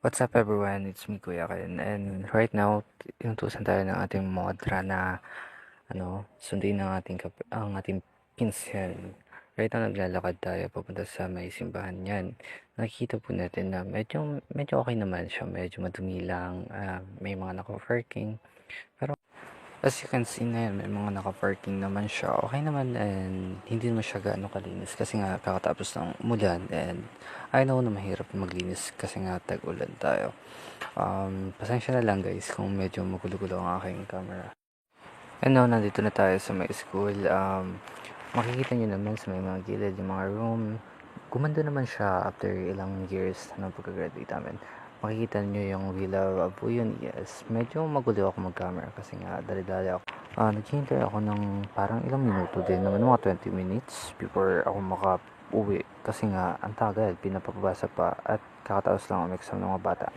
What's up everyone? It's me Kuya Ken and right now inutusan tayo ng ating modra na sundin ang ating pinsan. Right now naglalakad tayo papunta sa may simbahan yan. Nakikita po natin na medyo okay naman siya, medyo madumi lang, may mga naka-parking. Pero as you can see na yan, may mga naka-parking naman siya. Okay naman and hindi naman siya gaano kalinis kasi nga kakatapos ng umulan and I know na mahirap maglinis kasi nga tag-ulan tayo. Pasensya na lang guys kung medyo magulo-gulo ang aking camera. And now, nandito na tayo sa may school. Makikita nyo naman sa may mga gilid yung mga room. Gumanda naman siya after ilang years ng pagka-graduate namin. Makikita nyo yung Villa Abuyon. Yes, medyo magulo ako mag-camera kasi nga dali-dali ako. Naghihintay ako ng parang ilang minuto din naman, mga 20 minutes before ako maka-uwi. Kasi nga, ang tagal, pinapabasa pa at kakataos lang ang exam ng mga bata.